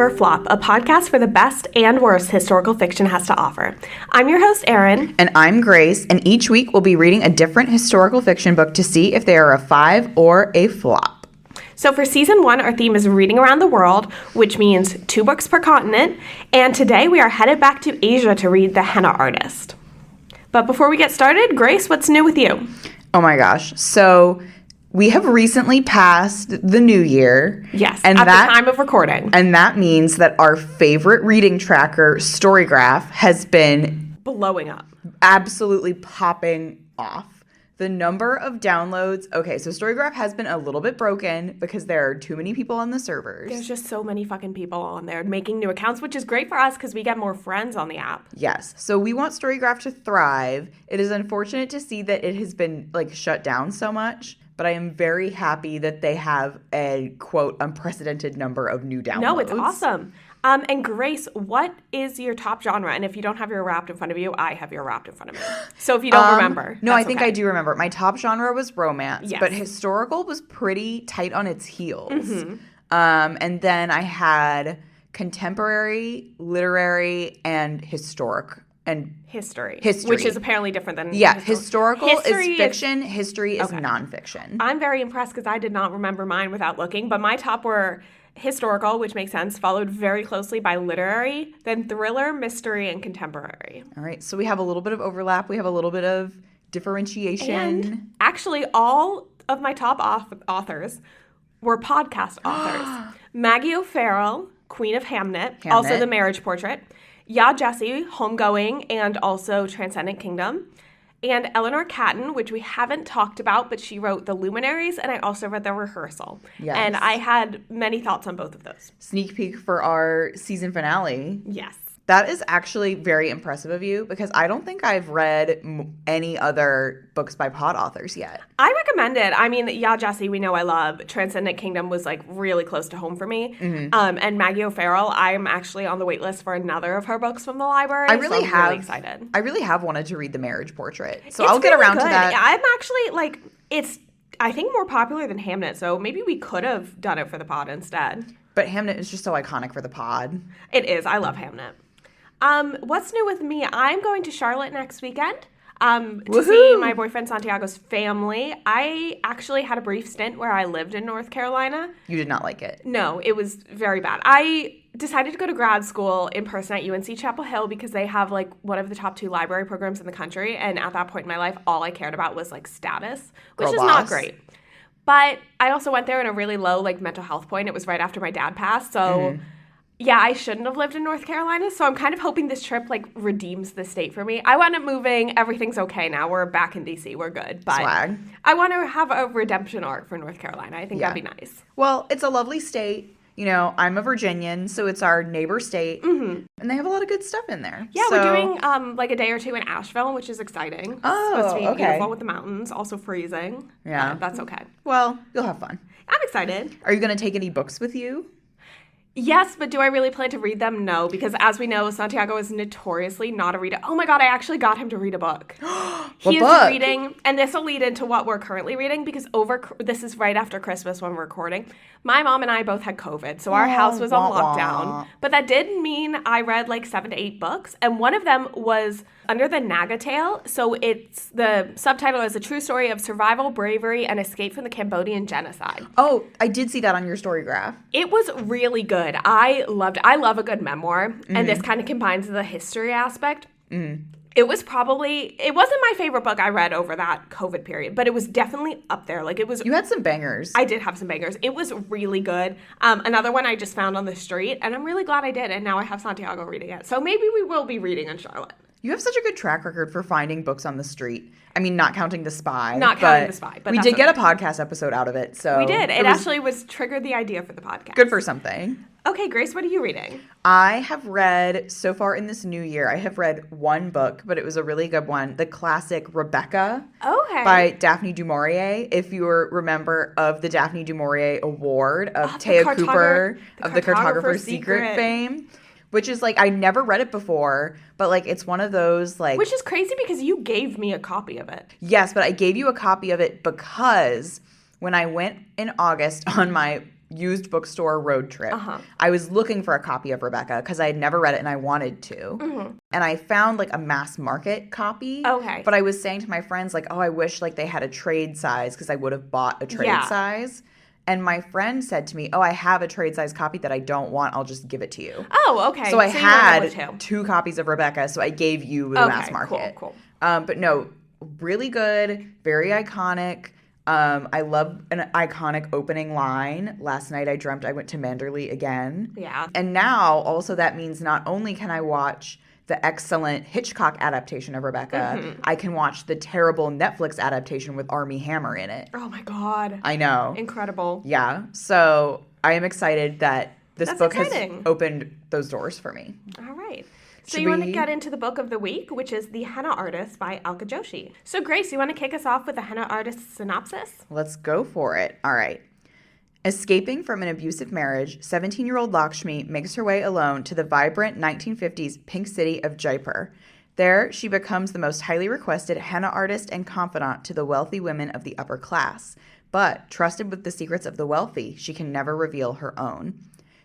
Girlflop, a podcast where the best and worst historical fiction has to offer. I'm your host, Erin. And I'm Grace, and each week we'll be reading a different historical fiction book to see if they are a 5 or a flop. So for season 1, our theme is reading around the world, which means 2 books per continent, and today we are headed back to Asia to read The Henna Artist. But before we get started, Grace, what's new with you? Oh my gosh. So we have recently passed the new year. Yes, and at the time of recording. And that means that our favorite reading tracker, Storygraph, has been blowing up. Absolutely popping off. The number of downloads. Okay, so Storygraph has been a little bit broken because there are too many people on the servers. There's just so many fucking people on there making new accounts, which is great for us because we get more friends on the app. Yes. So we want Storygraph to thrive. It is unfortunate to see that it has been shut down so much. But I am very happy that they have a, quote, unprecedented number of new downloads. No, it's awesome. And Grace, what is your top genre? And if you don't have your Wrapped in front of you, I have your Wrapped in front of me. So if you don't remember, no, I think okay. I do remember. My top genre was romance, yes. But historical was pretty tight on its heels. Mm-hmm. And then I had contemporary, literary, and historic. And history, which is apparently different than historical is fiction, history is nonfiction. I'm very impressed because I did not remember mine without looking, but my top were historical, which makes sense, followed very closely by literary, then thriller, mystery, and contemporary. All right, so we have a little bit of overlap. We have a little bit of differentiation. And actually, all of my top authors were podcast authors. Maggie O'Farrell, Queen of Hamnet, also The Marriage Portrait. Ya Jessie, Homegoing, and also Transcendent Kingdom. And Eleanor Catton, which we haven't talked about, but she wrote The Luminaries, and I also read The Rehearsal. Yes. And I had many thoughts on both of those. Sneak peek for our season finale. Yes. That is actually very impressive of you because I don't think I've read any other books by pod authors yet. I recommend it. I mean, Ya Jessie, we know I love. Transcendent Kingdom was really close to home for me. Mm-hmm. And Maggie O'Farrell, I'm actually on the wait list for another of her books from the library. I'm really excited. I really have wanted to read The Marriage Portrait. So I'll get around to that. I'm actually it's I think more popular than Hamnet, so maybe we could have done it for the pod instead. But Hamnet is just so iconic for the pod. It is. I love Hamnet. What's new with me? I'm going to Charlotte next weekend to see my boyfriend Santiago's family. I actually had a brief stint where I lived in North Carolina. You did not like it? No, it was very bad. I decided to go to grad school in person at UNC Chapel Hill because they have one of the top 2 library programs in the country. And at that point in my life, all I cared about was status, which is not great. But I also went there in a really low mental health point. It was right after my dad passed, so... Mm-hmm. Yeah, I shouldn't have lived in North Carolina, so I'm kind of hoping this trip, redeems the state for me. I wound up moving. Everything's okay now. We're back in D.C. We're good. But swag. I want to have a redemption arc for North Carolina. I think that'd be nice. Well, it's a lovely state. You know, I'm a Virginian, so it's our neighbor state. Mm-hmm. And they have a lot of good stuff in there. Yeah, we're doing, a day or 2 in Asheville, which is exciting. Oh, it's supposed to be beautiful with the mountains, also freezing. Yeah. That's okay. Well, you'll have fun. I'm excited. Are you going to take any books with you? Yes, but do I really plan to read them? No, because as we know, Santiago is notoriously not a reader. Oh my God, I actually got him to read a book. What book? Reading, and this will lead into what we're currently reading because this is right after Christmas when we're recording. My mom and I both had COVID, so our house was on lockdown. But that did mean I read 7 to 8 books, and one of them was Under the Naga Tale. So it's the subtitle is A True Story of Survival, Bravery, and Escape from the Cambodian Genocide. Oh, I did see that on your Storygraph. It was really good. I love a good memoir, and this kind of combines the history aspect. Mm-hmm. It wasn't my favorite book I read over that COVID period, but it was definitely up there. You had some bangers. I did have some bangers. It was really good. Another one I just found on the street, and I'm really glad I did, and now I have Santiago reading it. So maybe we will be reading in Charlotte. You have such a good track record for finding books on the street. I mean, not counting The Spy. But we did get a podcast episode out of it, so... We did. It actually triggered the idea for the podcast. Good for something. Okay, Grace, what are you reading? I have read, so far in this new year, I have read one book, but it was a really good one. The classic Rebecca by Daphne du Maurier. If you remember of the Daphne du Maurier Award of Taya Cooper of the Cartographer's Secret fame. Which is I never read it before, but it's one of those Which is crazy because you gave me a copy of it. Yes, but I gave you a copy of it because when I went in August on my used bookstore road trip. I was looking for a copy of Rebecca because I had never read it and I wanted to. And I found like a mass market copy. Okay. But I was saying to my friends like, oh, I wish like they had a trade size because I would have bought a trade size. And my friend said to me, oh, I have a trade size copy that I don't want. I'll just give it to you. Oh, okay. So I had 2 copies of Rebecca, so I gave you the mass market. Cool. But no, really good, very iconic. I love an iconic opening line. Last night I dreamt I went to Manderley again. Yeah. And now also that means not only can I watch the excellent Hitchcock adaptation of Rebecca, I can watch the terrible Netflix adaptation with Armie Hammer in it. Oh my God. I know. Incredible. Yeah. So I am excited that this book has opened those doors for me. All right. So you want to get into the book of the week, which is The Henna Artist by Alka Joshi. So Grace, you want to kick us off with the Henna Artist synopsis? Let's go for it. All right. Escaping from an abusive marriage, 17-year-old Lakshmi makes her way alone to the vibrant 1950s pink city of Jaipur. There, she becomes the most highly requested henna artist and confidant to the wealthy women of the upper class. But, trusted with the secrets of the wealthy, she can never reveal her own.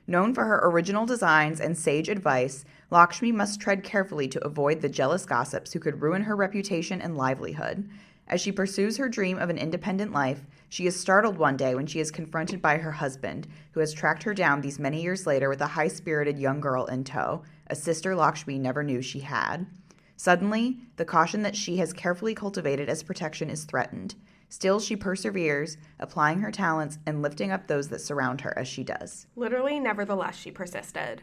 Known for her original designs and sage advice, Lakshmi must tread carefully to avoid the jealous gossips who could ruin her reputation and livelihood. As she pursues her dream of an independent life, she is startled one day when she is confronted by her husband, who has tracked her down these many years later with a high-spirited young girl in tow, a sister Lakshmi never knew she had. Suddenly, the caution that she has carefully cultivated as protection is threatened. Still, she perseveres, applying her talents and lifting up those that surround her as she does. Literally, nevertheless, she persisted.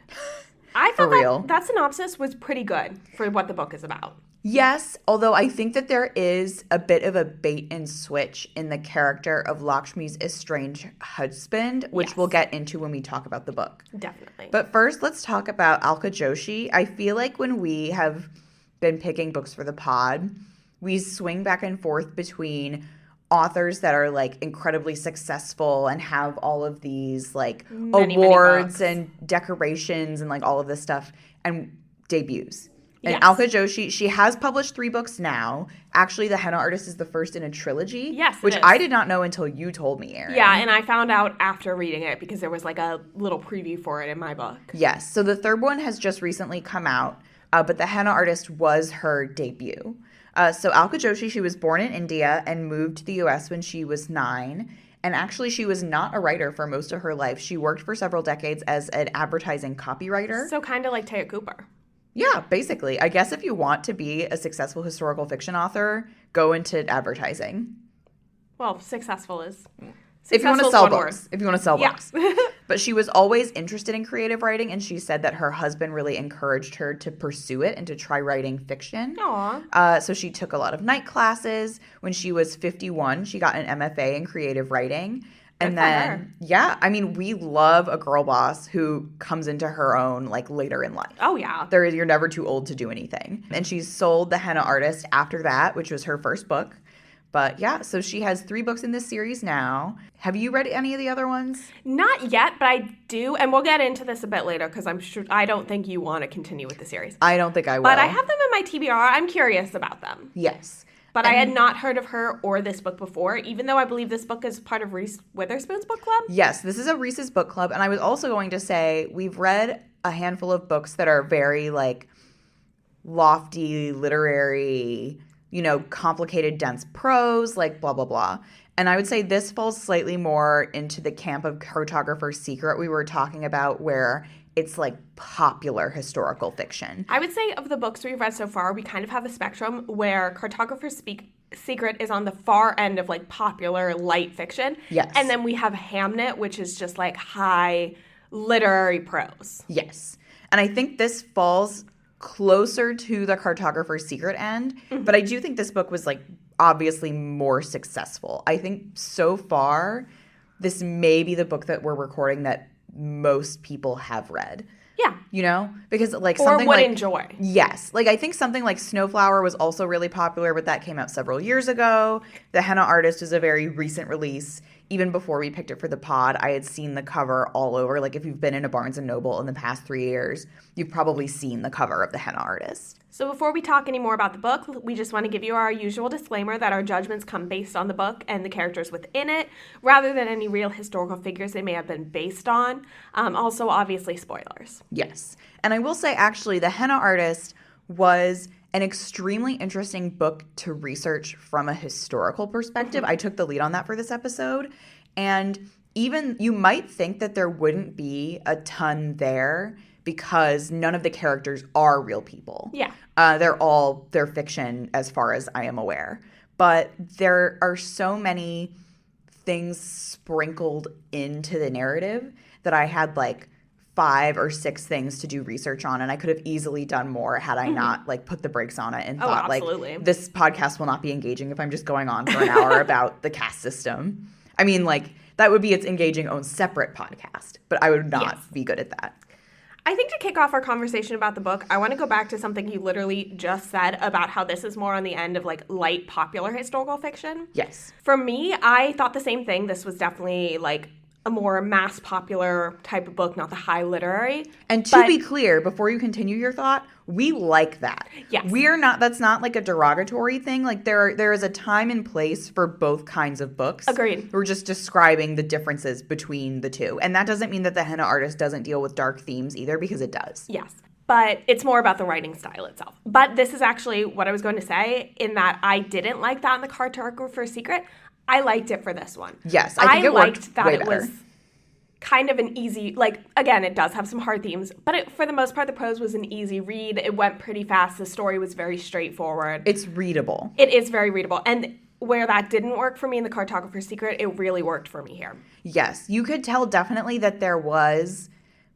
I thought that synopsis was pretty good for what the book is about. Yes, although I think that there is a bit of a bait and switch in the character of Lakshmi's estranged husband, which we'll get into when we talk about the book. Definitely. But first, let's talk about Alka Joshi. I feel like when we have been picking books for the pod, we swing back and forth between authors that are like incredibly successful and have all of these like awards and decorations and like all of this stuff, and debuts. And Alka Joshi, she has published 3 books now. Actually, The Henna Artist is the first in a trilogy. Yes, which I did not know until you told me, Erin. Yeah, and I found out after reading it because there was like a little preview for it in my book. Yes, so the 3rd one has just recently come out, but The Henna Artist was her debut. So Alka Joshi, she was born in India and moved to the U.S. when she was 9. And actually, she was not a writer for most of her life. She worked for several decades as an advertising copywriter. So kind of like Taya Cooper. Yeah, basically. I guess if you want to be a successful historical fiction author, go into advertising. Well, successful is... If you want to sell books. If you want to sell books. But she was always interested in creative writing, and she said that her husband really encouraged her to pursue it and to try writing fiction. Aww. So she took a lot of night classes. When she was 51, she got an MFA in creative writing. And then, I mean, we love a girl boss who comes into her own, like, later in life. Oh, yeah. You're never too old to do anything. And she sold The Henna Artist after that, which was her first book. But, yeah, so she has 3 books in this series now. Have you read any of the other ones? Not yet, but I do. And we'll get into this a bit later because I don't think you want to continue with the series. I don't think I will. But I have them in my TBR. I'm curious about them. Yes. But I had not heard of her or this book before, even though I believe this book is part of Reese Witherspoon's book club. Yes, this is a Reese's book club. And I was also going to say we've read a handful of books that are very, like, lofty, literary, complicated, dense prose, like blah, blah, blah. And I would say this falls slightly more into the camp of Cartographer's Secret we were talking about, where it's like popular historical fiction. I would say of the books we've read so far, we kind of have a spectrum where Cartographer's Secret is on the far end of like popular light fiction. Yes. And then we have Hamnet, which is just like high literary prose. Yes. And I think this falls closer to the Cartographer's Secret end, but I do think this book was like obviously more successful. I think so far this may be the book that we're recording that most people have read. Yeah. you know? Because like or something would like enjoy. Yes. Like I think something like Snowflower was also really popular, but that came out several years ago. The Henna Artist is a very recent release. Even before we picked it for the pod, I had seen the cover all over. Like if you've been in a Barnes & Noble in the past 3 years, you've probably seen the cover of the Henna Artist. So before we talk any more about the book, we just want to give you our usual disclaimer that our judgments come based on the book and the characters within it, rather than any real historical figures they may have been based on. Also, obviously, spoilers. Yes. And I will say, actually, the Henna Artist was an extremely interesting book to research from a historical perspective. I took the lead on that for this episode. And even you might think that there wouldn't be a ton there because none of the characters are real people. Yeah. They're fiction as far as I am aware. But there are so many things sprinkled into the narrative that I had like 5 or 6 things to do research on, and I could have easily done more had I not like put the brakes on it and thought absolutely. Like this podcast will not be engaging if I'm just going on for an hour about the caste system. I mean, like that would be its engaging own separate podcast, but I would not be good at that. I think to kick off our conversation about the book, I want to go back to something you literally just said about how this is more on the end of like light popular historical fiction. Yes. For me, I thought the same thing. This was definitely like a more mass popular type of book, not the high literary. And to be clear, before you continue your thought, we like that. Yes. That's not like a derogatory thing. Like there is a time and place for both kinds of books. Agreed. We're just describing the differences between the two. And that doesn't mean that the Henna Artist doesn't deal with dark themes either, because it does. Yes. But it's more about the writing style itself. But this is actually what I was going to say, in that I didn't like that in the Cartographer's Secret. I liked it for this one. Yes, I think it worked liked that way it better. was kind of an easy, like, again, it does have some hard themes, but for the most part, the prose was an easy read. It went pretty fast. The story was very straightforward. It's readable. It is very readable. And where that didn't work for me in the Cartographer's Secret, it really worked for me here. Yes, you could tell definitely that there was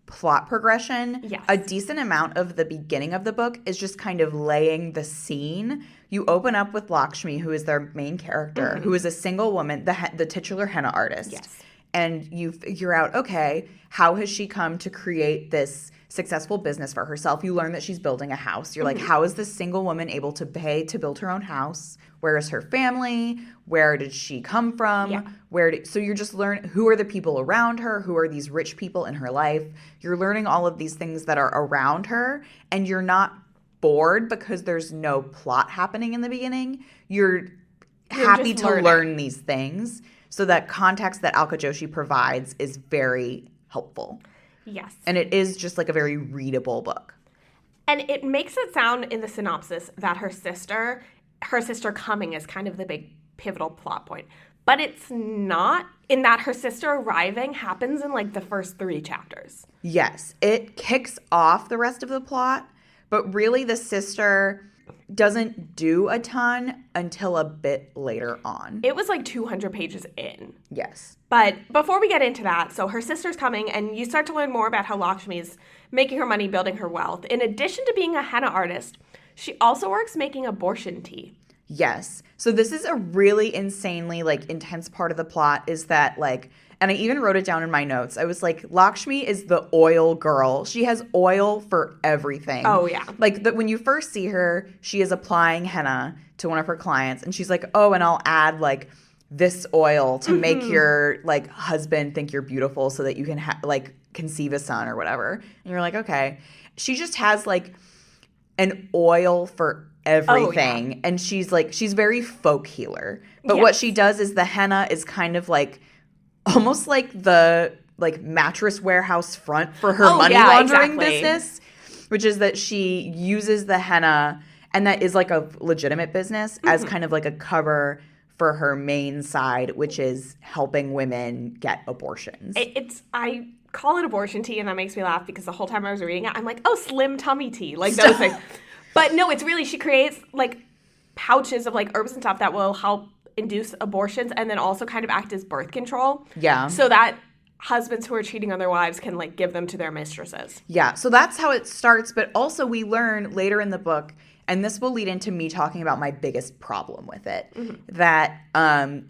plot progression. Yes. A decent amount of the beginning of the book is just kind of laying the scene. You open up with Lakshmi, who is their main character, who is a single woman, the titular henna artist. Yes. And you figure out, okay, how has she come to create this successful business for herself? You learn that she's building a house. You're like, how is this single woman able to pay to build her own house? Where is her family? Where did she come from? Yeah. So you're just learning who are the people around her? Who are these rich people in her life? You're learning all of these things that are around her, and you're not bored because there's no plot happening in the beginning. You're happy to learn these things. So that context that Alka Joshi provides is very helpful. Yes. And it is just like a very readable book. And it makes it sound in the synopsis that her sister coming is kind of the big pivotal plot point. But it's not, in that her sister arriving happens in like the first 3 chapters. Yes. It kicks off the rest of the plot, but really the sister doesn't do a ton until a bit later on. It was like 200 pages in. Yes. But before we get into that, so her sister's coming, and you start to learn more about how Lakshmi's making her money, building her wealth. In addition to being a henna artist, she also works making abortion tea. Yes. So this is a really insanely like intense part of the plot, is that like, and I even wrote it down in my notes. I was like, Lakshmi is the oil girl. She has oil for everything. Oh, yeah. Like when you first see her, she is applying henna to one of her clients, and she's like, oh, and I'll add like this oil to make your like husband think you're beautiful so that you can like conceive a son or whatever. And you're like, okay. She just has like an oil for everything. Oh, yeah. And she's very folk healer. But what she does is the henna is kind of like almost like the like mattress warehouse front for her money laundering business, which is that she uses the henna, and that is like a legitimate business, as kind of like a cover for her main side, which is helping women get abortions. I call it abortion tea, and that makes me laugh because the whole time I was reading it, I'm like, oh, slim tummy tea, like those things. But no, it's really, she creates like pouches of like herbs and stuff that will help induce abortions and then also kind of act as birth control. Yeah. So that husbands who are cheating on their wives can like give them to their mistresses. Yeah. So that's how it starts. But also we learn later in the book, and this will lead into me talking about my biggest problem with it, that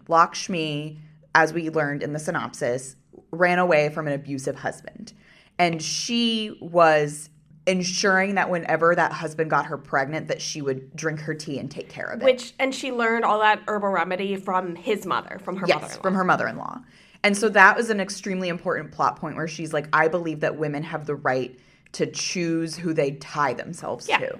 Lakshmi, as we learned in the synopsis, ran away from an abusive husband. And she was ensuring that whenever that husband got her pregnant, that she would drink her tea and take care of it. And she learned all that herbal remedy from his mother, from her mother-in-law. Yes, from her mother-in-law. And so that was an extremely important plot point where she's like, I believe that women have the right to choose who they tie themselves to.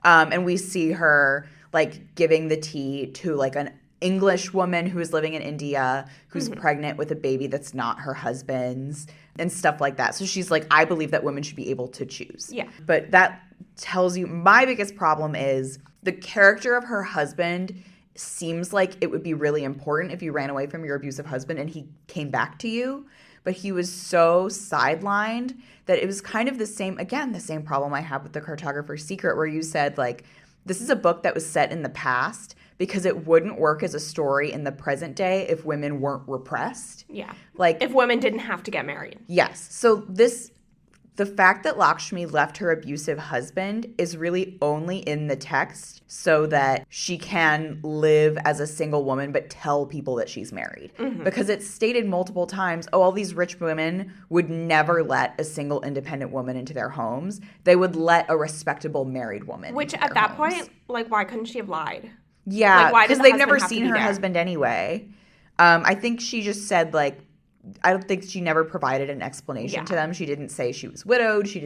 And we see her, like, giving the tea to, like, an English woman who is living in India who's pregnant with a baby that's not her husband's and stuff like that. So she's like, I believe that women should be able to choose. Yeah. But that tells you my biggest problem is the character of her husband seems like it would be really important if you ran away from your abusive husband and he came back to you. But he was so sidelined that it was kind of the same problem I have with The Cartographer's Secret, where you said, like, this is a book that was set in the past because it wouldn't work as a story in the present day if women weren't repressed. Yeah. Like, if women didn't have to get married. Yes. So the fact that Lakshmi left her abusive husband is really only in the text so that she can live as a single woman but tell people that she's married. Because it's stated multiple times, all these rich women would never let a single independent woman into their homes. They would let a respectable married woman Which into at their that homes. point, like, why couldn't she have lied? Yeah, like, because they've never seen her husband anyway. I think she just said, like, I don't think she never provided an explanation to them. She didn't say she was widowed. She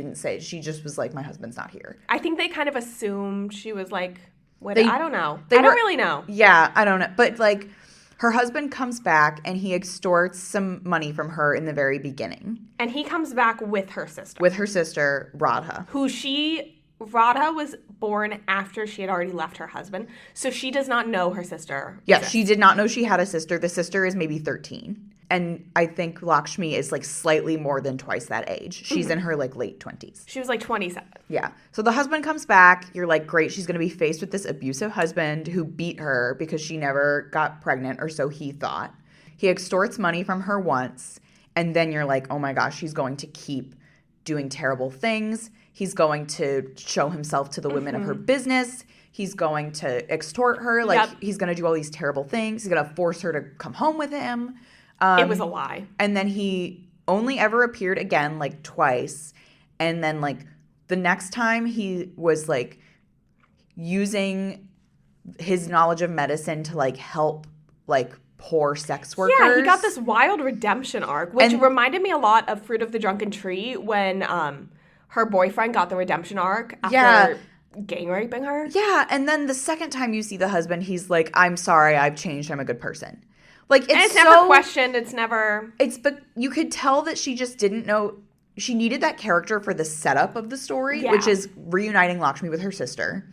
just was like, my husband's not here. I think they kind of assumed she was like, widowed. I don't know. I don't really know. Yeah, I don't know. But, like, her husband comes back and he extorts some money from her in the very beginning. And he comes back with her sister. With her sister, Radha. Radha was born after she had already left her husband. So she does not know her sister. Yes, she did not know she had a sister. The sister is maybe 13. And I think Lakshmi is, like, slightly more than twice that age. She's in her, like, late 20s. She was, like, 27. Yeah. So the husband comes back. You're like, great. She's going to be faced with this abusive husband who beat her because she never got pregnant, or so he thought. He extorts money from her once. And then you're like, oh, my gosh, he's going to keep doing terrible things. He's going to show himself to the women of her business. He's going to extort her. Like, he's going to do all these terrible things. He's going to force her to come home with him. It was a lie. And then he only ever appeared again, like, twice. And then, like, the next time he was, like, using his knowledge of medicine to, like, help, like, poor sex workers. Yeah, he got this wild redemption arc, which reminded me a lot of Fruit of the Drunken Tree when her boyfriend got the redemption arc after gang raping her. Yeah, and then the second time you see the husband, he's like, I'm sorry, I've changed, I'm a good person. Like, it's never questioned. But you could tell that she just didn't know. She needed that character for the setup of the story, which is reuniting Lakshmi with her sister,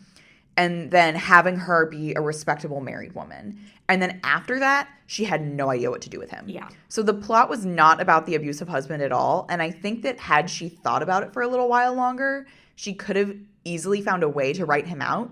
and then having her be a respectable married woman. And then after that, she had no idea what to do with him. Yeah. So the plot was not about the abusive husband at all. And I think that had she thought about it for a little while longer, she could have easily found a way to write him out.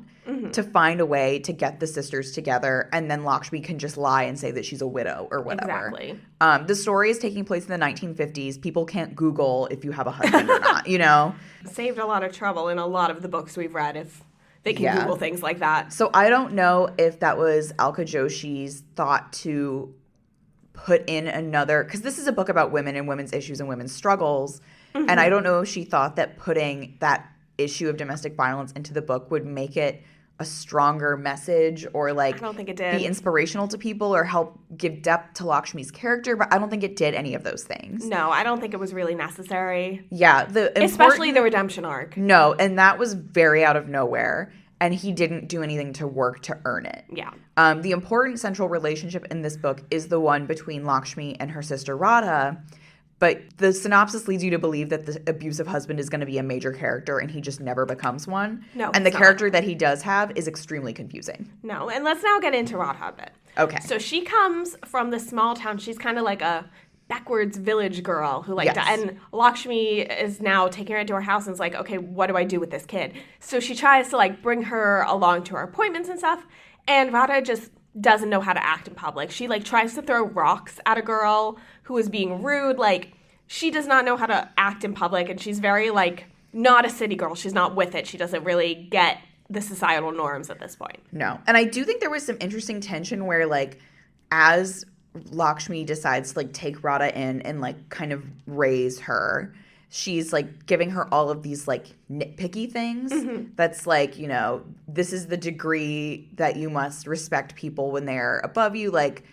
To find a way to get the sisters together, and then Lakshmi can just lie and say that she's a widow or whatever. Exactly. The story is taking place in the 1950s. People can't Google if you have a husband or not, you know? Saved a lot of trouble in a lot of the books we've read if they can Google things like that. So I don't know if that was Alka Joshi's thought to put in another, because this is a book about women and women's issues and women's struggles, and I don't know if she thought that putting that issue of domestic violence into the book would make it a stronger message, or, like, I don't think it did. Be inspirational to people or help give depth to Lakshmi's character, but I don't think it did any of those things. No, I don't think it was really necessary. Yeah. Especially the redemption arc. No, and that was very out of nowhere, and he didn't do anything to work to earn it. Yeah. The important central relationship in this book is the one between Lakshmi and her sister Radha. But the synopsis leads you to believe that the abusive husband is going to be a major character, and he just never becomes one. No, and the character that he does have is extremely confusing. No, and let's now get into Radha a bit. Okay. So she comes from the small town. She's kind of like a backwards village girl who, like, and Lakshmi is now taking her into her house and is like, okay, what do I do with this kid? So she tries to, like, bring her along to her appointments and stuff, and Radha just doesn't know how to act in public. She, like, tries to throw rocks at a girl who is being rude. Like, she does not know how to act in public, and she's very, like, not a city girl. She's not with it. She doesn't really get the societal norms at this point. No. And I do think there was some interesting tension where, like, as Lakshmi decides to, like, take Radha in and, like, kind of raise her, she's like giving her all of these like nitpicky things. That's like, you know, this is the degree that you must respect people when they're above you, like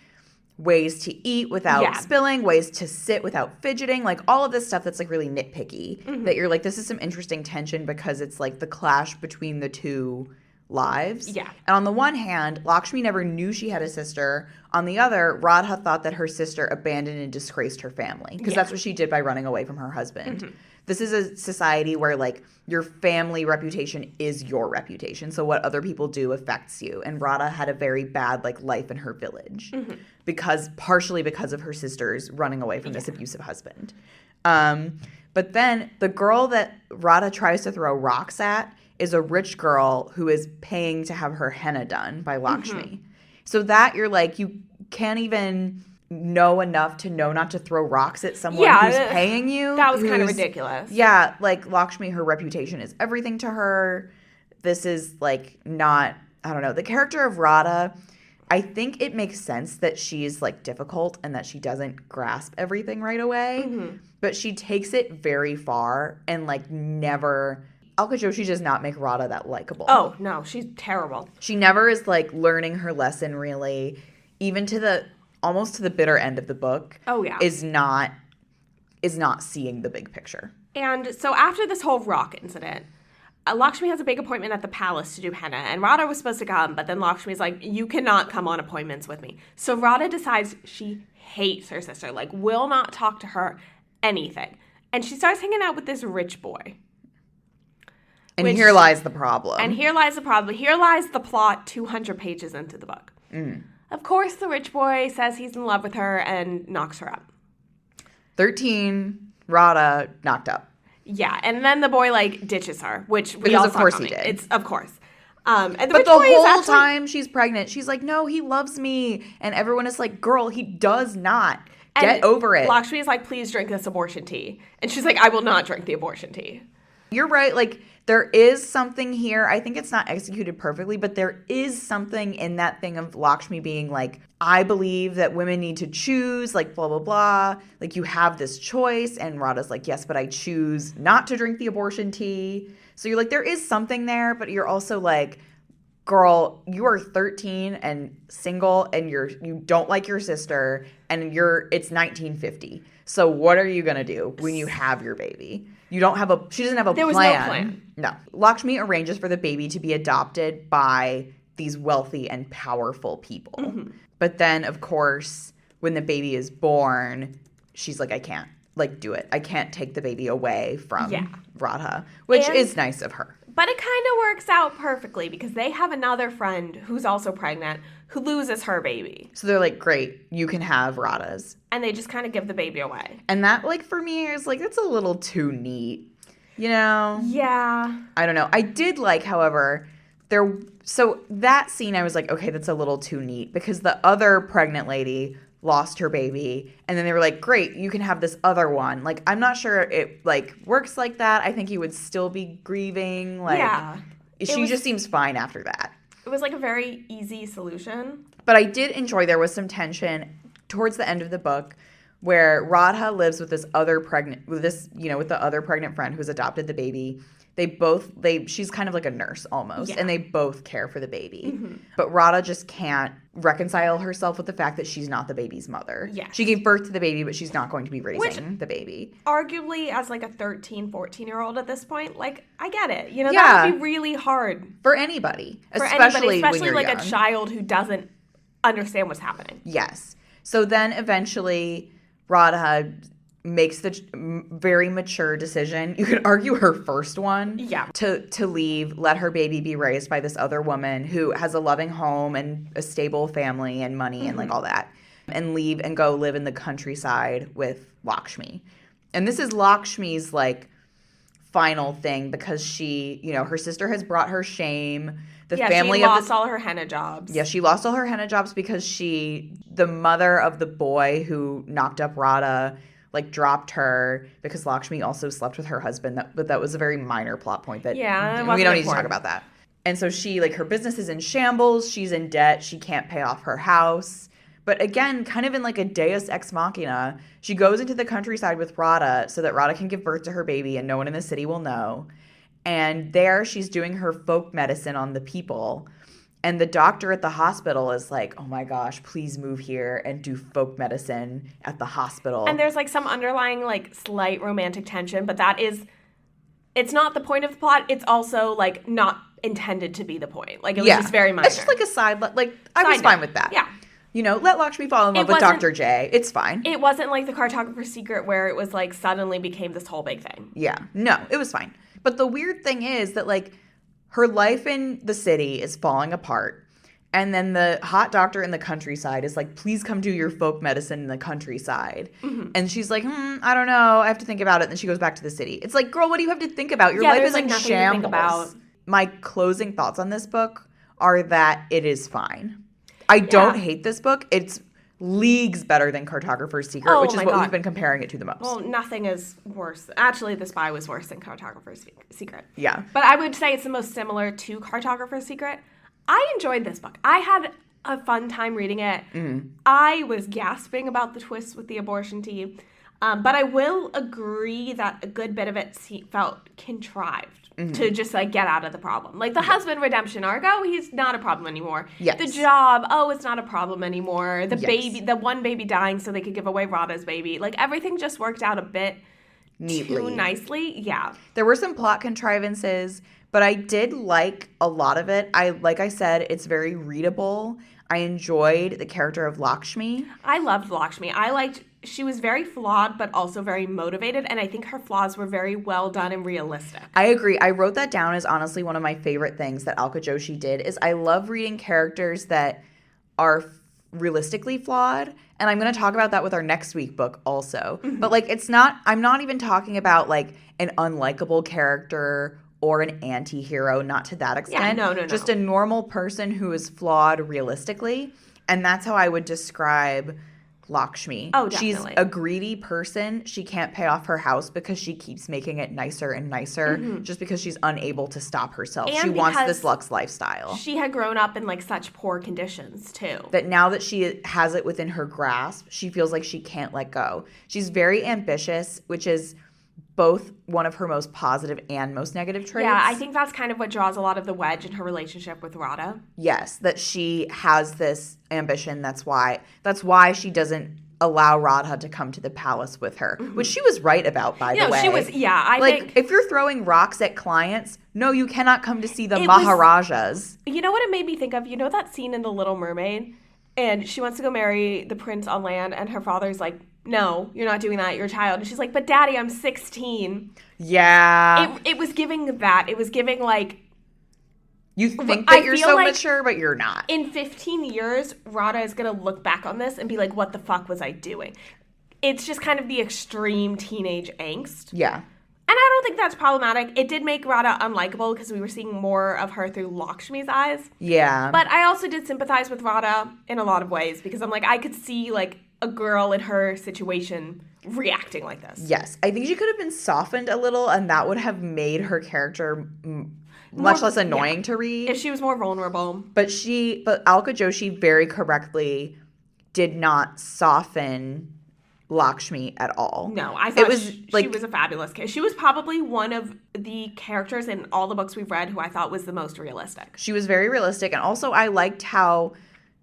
ways to eat without spilling, ways to sit without fidgeting, like all of this stuff that's like really nitpicky, that you're like, this is some interesting tension because it's like the clash between the two lives. Yeah. And on the one hand, Lakshmi never knew she had a sister. On the other, Radha thought that her sister abandoned and disgraced her family because that's what she did by running away from her husband. This is a society where like your family reputation is your reputation. So what other people do affects you. And Radha had a very bad like life in her village partially because of her sisters running away from this abusive husband. But then the girl that Radha tries to throw rocks at is a rich girl who is paying to have her henna done by Lakshmi. So that you're like, you can't even know enough to know not to throw rocks at someone who's paying you. That was kind of ridiculous. Yeah, like Lakshmi, her reputation is everything to her. This is like not, I don't know. The character of Radha, I think it makes sense that she's like difficult and that she doesn't grasp everything right away. But she takes it very far and like never... Alka Joshi does not make Radha that likable. Oh, no. She's terrible. She never is, like, learning her lesson, really. Even to the, almost to the bitter end of the book. Oh, yeah. Is not seeing the big picture. And so after this whole rock incident, Lakshmi has a big appointment at the palace to do henna. And Radha was supposed to come, but then Lakshmi's like, you cannot come on appointments with me. So Radha decides she hates her sister, like, will not talk to her anything. And she starts hanging out with this rich boy. And here lies the problem. And here lies the problem. Here lies the plot 200 pages into the book. Of course, the rich boy says he's in love with her and knocks her up. 13, Radha knocked up. Yeah, and then the boy, like, ditches her, which we because all of saw course coming. He did. It's, of course. And the but the whole time she's pregnant, she's like, no, he loves me. And everyone is like, girl, he does not. Get over it. Lakshmi is like, please drink this abortion tea. And she's like, I will not drink the abortion tea. You're right. Like, there is something here. I think it's not executed perfectly, but there is something in that thing of Lakshmi being like, I believe that women need to choose, like, blah, blah, blah. Like, you have this choice. And Radha's like, yes, but I choose not to drink the abortion tea. So you're like, there is something there, but you're also like, girl, you are 13 and single and you don't like your sister and it's 1950. So what are you going to do when you have your baby? She doesn't have a plan. There was no plan. No. Lakshmi arranges for the baby to be adopted by these wealthy and powerful people. But then, of course, when the baby is born, she's like, I can't, like, do it. I can't take the baby away from Radha, which is nice of her. But it kind of works out perfectly because they have another friend who's also pregnant who loses her baby. So they're like, great, you can have Radha's. And they just kind of give the baby away. And that, like, for me, is like, it's a little too neat, you know? Yeah. I don't know. I did like, however, so that scene, I was like, okay, that's a little too neat because the other pregnant lady lost her baby, and then they were like, great, you can have this other one. Like, I'm not sure it, like, works like that. I think you would still be grieving. Like, she just seems fine after that. It was, like, a very easy solution. But I did enjoy there was some tension towards the end of the book where Radha lives with the other pregnant friend who's adopted the baby. She's kind of like a nurse almost, and they both care for the baby. But Radha just can't reconcile herself with the fact that she's not the baby's mother. Yeah. She gave birth to the baby, but she's not going to be raising the baby. Arguably, as like a 13, 14-year-old at this point, like, I get it. You know, that would be really hard. For anybody. Especially when you're like young. A child who doesn't understand what's happening. Yes. So then eventually Radha makes the very mature decision. You could argue her first one. Yeah. To leave, let her baby be raised by this other woman who has a loving home and a stable family and money and like all that. And leave and go live in the countryside with Lakshmi. And this is Lakshmi's like final thing because she, you know, her sister has brought her shame. She lost all her henna jobs. Yeah, she lost all her henna jobs because the mother of the boy who knocked up Radha, like, dropped her because Lakshmi also slept with her husband. But that was a very minor plot point that we don't need to talk about that. And so she, like, her business is in shambles. She's in debt. She can't pay off her house. But again, kind of in like a deus ex machina, she goes into the countryside with Radha so that Radha can give birth to her baby and no one in the city will know. And there she's doing her folk medicine on the people. And the doctor at the hospital is like, oh my gosh, please move here and do folk medicine at the hospital. And there's like some underlying like slight romantic tension, but it's not the point of the plot. It's also like not intended to be the point. Like it was just very minor. It's just like a side, like I was fine with that. Yeah. You know, let Lakshmi fall in love with Dr. J. It's fine. It wasn't like The Cartographer's Secret where it was like suddenly became this whole big thing. Yeah. No, it was fine. But the weird thing is that like her life in the city is falling apart. And then the hot doctor in the countryside is like, please come do your folk medicine in the countryside. Mm-hmm. And she's like, I don't know. I have to think about it. And then she goes back to the city. It's like, girl, what do you have to think about? Your life is like in shambles. My closing thoughts on this book are that it is fine. I don't hate this book. It's leagues better than Cartographer's Secret, which is what we've been comparing it to the most. Well, nothing is worse. Actually, The Spy was worse than Cartographer's Secret. Yeah. But I would say it's the most similar to Cartographer's Secret. I enjoyed this book. I had a fun time reading it. Mm. I was gasping about the twists with the abortion tea. But I will agree that a good bit of it felt contrived to just like get out of the problem. Like the husband redemption arc, he's not a problem anymore. Yes. The job, it's not a problem anymore. The baby, the one baby dying so they could give away Radha's baby. Like everything just worked out a bit too nicely. Yeah. There were some plot contrivances, but I did like a lot of it. Like I said, it's very readable. I enjoyed the character of Lakshmi. I loved Lakshmi. She was very flawed, but also very motivated, and I think her flaws were very well done and realistic. I agree. I wrote that down as honestly one of my favorite things that Alka Joshi did is I love reading characters that are realistically flawed, and I'm going to talk about that with our next week book also. Mm-hmm. But like I'm not even talking about like an unlikable character or an anti-hero, not to that extent. Yeah, no. Just a normal person who is flawed realistically, and that's how I would describe Lakshmi. Oh, definitely. She's a greedy person. She can't pay off her house because she keeps making it nicer and nicer just because she's unable to stop herself. And she wants this luxe lifestyle. She had grown up in like such poor conditions too. That now that she has it within her grasp, she feels like she can't let go. She's very ambitious, which is both one of her most positive and most negative traits. Yeah, I think that's kind of what draws a lot of the wedge in her relationship with Radha. Yes, that she has this ambition. That's why she doesn't allow Radha to come to the palace with her, which she was right about, by the way. She was, I think. If you're throwing rocks at clients, no, you cannot come to see the Maharajas. You know what it made me think of? You know that scene in The Little Mermaid? And she wants to go marry the prince on land, and her father's like, no, you're not doing that. You're a child. And she's like, but daddy, I'm 16. Yeah. It was giving that. It was giving like. You think that you're so mature, but you're not. In 15 years, Radha is going to look back on this and be like, what the fuck was I doing? It's just kind of the extreme teenage angst. Yeah. And I don't think that's problematic. It did make Radha unlikable because we were seeing more of her through Lakshmi's eyes. Yeah. But I also did sympathize with Radha in a lot of ways because I'm like, I could see like a girl in her situation reacting like this. Yes. I think she could have been softened a little, and that would have made her character much less annoying to read. If she was more vulnerable. But Alka Joshi very correctly did not soften Lakshmi at all. No, I thought she was a fabulous character. She was probably one of the characters in all the books we've read who I thought was the most realistic. She was very realistic, and also I liked how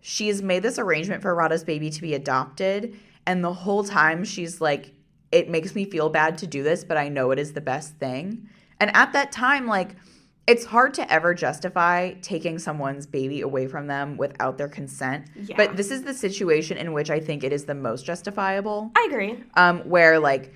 she has made this arrangement for Radha's baby to be adopted, and the whole time she's like, it makes me feel bad to do this, but I know it is the best thing. And at that time, like, it's hard to ever justify taking someone's baby away from them without their consent. Yeah. But this is the situation in which I think it is the most justifiable. I agree. Where, like,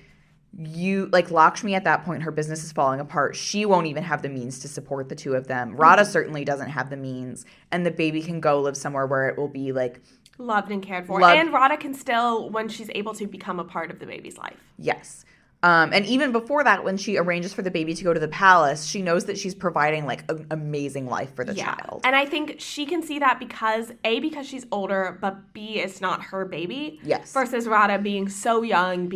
Lakshmi at that point, her business is falling apart. She won't even have the means to support the two of them. Radha certainly doesn't have the means. And the baby can go live somewhere where it will be, like, loved and cared for. And Radha can still, when she's able to, become a part of the baby's life. Yes. And even before that, when she arranges for the baby to go to the palace, she knows that she's providing, like, an amazing life for the child. And I think she can see that because she's older, but B, it's not her baby. Yes. Versus Radha being so young,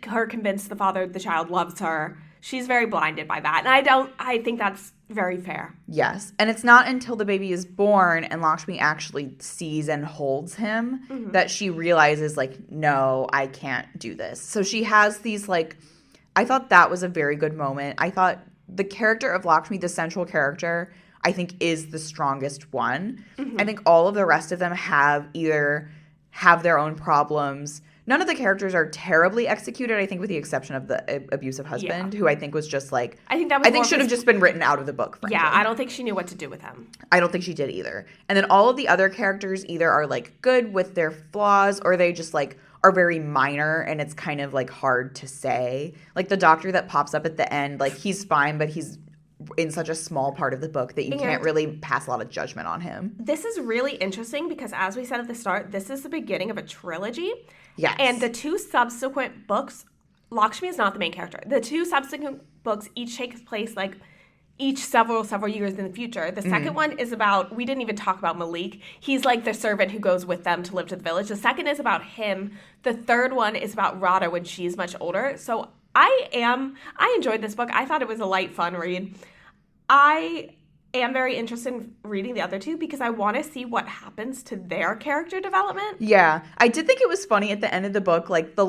her convinced the father of the child loves her. she's very blinded by that. And I think that's very fair. Yes. And it's not until the baby is born and Lakshmi actually sees and holds him that she realizes, like, no, I can't do this. So she has these, like, I thought that was a very good moment. I thought the character of Lakshmi, the central character, I think is the strongest one. I think all of the rest of them have their own problems. None of the characters are terribly executed, I think, with the exception of the abusive husband, who I think was just like... I think should have just been written out of the book, frankly. Yeah, I don't think she knew what to do with him. I don't think she did either. And then all of the other characters either are, like, good with their flaws, or they just, like, are very minor, and it's kind of, like, hard to say. Like, the doctor that pops up at the end, like, he's fine, but he's in such a small part of the book that you can't really pass a lot of judgment on him. This is really interesting because, as we said at the start, this is the beginning of a trilogy. Yes. And the two subsequent books, Lakshmi is not the main character. The two subsequent books each take place, like, each several years in the future. The second one is about, we didn't even talk about Malik. He's like the servant who goes with them to live to the village. The second is about him. The third one is about Radha when she's much older. So I enjoyed this book. I thought it was a light, fun read. I am very interested in reading the other two because I want to see what happens to their character development. Yeah. I did think it was funny at the end of the book, like the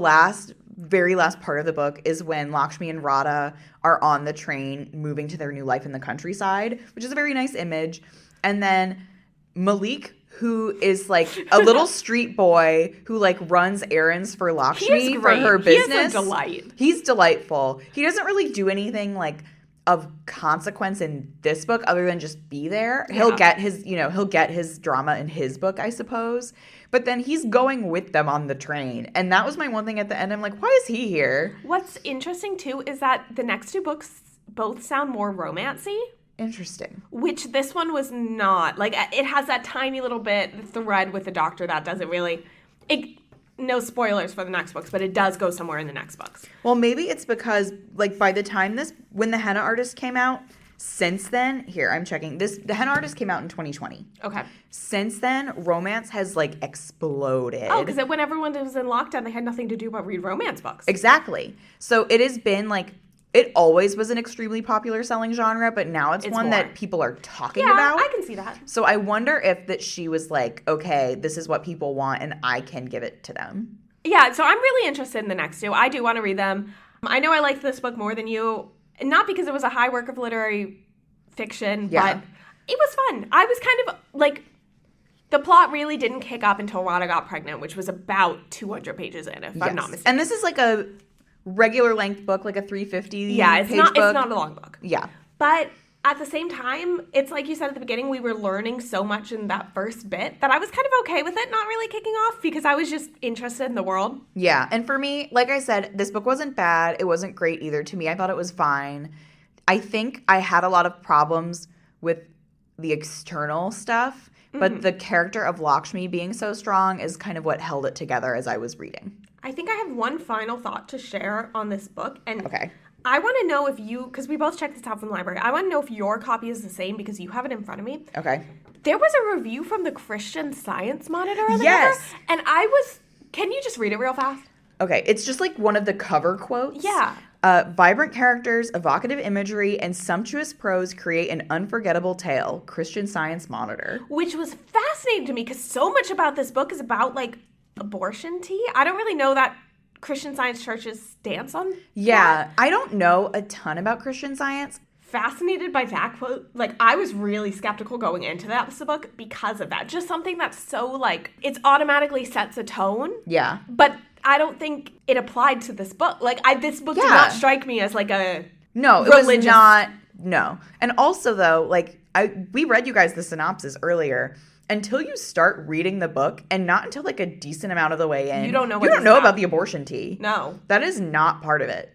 very last part of the book is when Lakshmi and Radha are on the train moving to their new life in the countryside, which is a very nice image. And then Malik, who is like a little street boy who like runs errands for Lakshmi for her business. He is a delight. He's delightful. He doesn't really do anything like of consequence in this book other than just be there. Yeah. He'll get his drama in his book, I suppose. But then he's going with them on the train. And that was my one thing at the end. I'm like, why is he here? What's interesting too is that the next two books both sound more romancy. Interesting. Which this one was not. Like, it has that tiny little bit thread with the doctor that doesn't really... No spoilers for the next books, but it does go somewhere in the next books. Well, maybe it's because, like, by the time when the Henna Artist came out, since then, here, I'm checking. The Henna Artist came out in 2020. Okay. Since then, romance has, like, exploded. Oh, because when everyone was in lockdown, they had nothing to do but read romance books. Exactly. So it has been, like... It always was an extremely popular selling genre, but now it's one that people are talking about. Yeah, I can see that. So I wonder if that she was like, okay, this is what people want and I can give it to them. Yeah, so I'm really interested in the next two. I do want to read them. I know I liked this book more than you, not because it was a high work of literary fiction, but it was fun. I was kind of like, the plot really didn't kick up until Radha got pregnant, which was about 200 pages in, if I'm not mistaken. And this is like a regular length book, like a 350 page book. It's not a long book. Yeah. But at the same time, it's like you said at the beginning, we were learning so much in that first bit that I was kind of okay with it not really kicking off because I was just interested in the world. Yeah. And for me, like I said, this book wasn't bad. It wasn't great either. To me, I thought it was fine. I think I had a lot of problems with the external stuff, but the character of Lakshmi being so strong is kind of what held it together as I was reading. I think I have one final thought to share on this book. And okay. I want to know if because we both checked this out from the library. I want to know if your copy is the same because you have it in front of me. Okay. There was a review from the Christian Science Monitor on the cover. And can you just read it real fast? Okay. It's just like one of the cover quotes. Yeah. Vibrant characters, evocative imagery, and sumptuous prose create an unforgettable tale. Christian Science Monitor. Which was fascinating to me because so much about this book is about like abortion tea. I don't really know that Christian Science churches stance on that. I don't know a ton about Christian Science. Fascinated by that quote. Like, I was really skeptical going into that book because of that. Just something that's so, like, it's automatically sets a tone. Yeah. But I don't think it applied to this book. Like, this book did not strike me as, like, a religious... It was not... No. And also, though, like, we read you guys the synopsis earlier. Until you start reading the book, and not until like a decent amount of the way in, you don't know about the abortion tea. No. That is not part of it.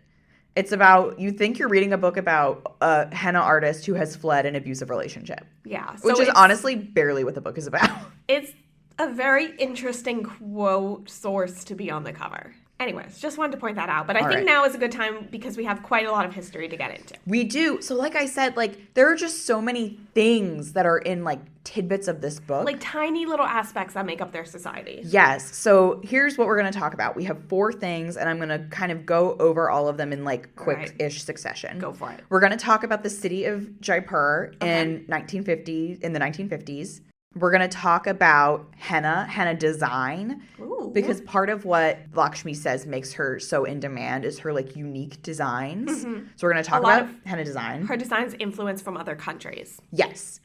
It's about, you think you're reading a book about a henna artist who has fled an abusive relationship. Yeah. Which is honestly barely what the book is about. It's a very interesting quote source to be on the cover. Anyways, just wanted to point that out. But I think now is a good time because we have quite a lot of history to get into. We do. So like I said, like there are just so many things that are in like tidbits of this book. Like tiny little aspects that make up their society. Yes. So here's what we're going to talk about. We have 4 things and I'm going to kind of go over all of them in like quick-ish succession. Go for it. We're going to talk about the city of Jaipur in the 1950s. We're going to talk about henna design. Ooh. Because part of what Lakshmi says makes her so in demand is her like unique designs. So we're going to talk about henna design. Her designs influence from other countries. Yes.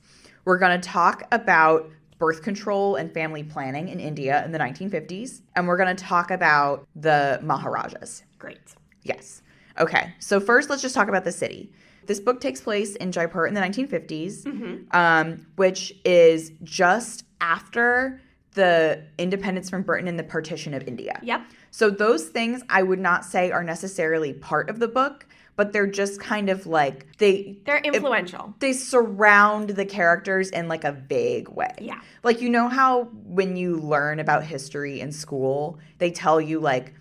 We're going to talk about birth control and family planning in India in the 1950s. And we're going to talk about the Maharajas. Great. Yes. Okay. So first, let's just talk about the city. This book takes place in Jaipur in the 1950s, which is just after the independence from Britain and the partition of India. Yep. So those things I would not say are necessarily part of the book, but they're just kind of like they're influential. They surround the characters in like a vague way. Yeah. Like, you know how when you learn about history in school, they tell you like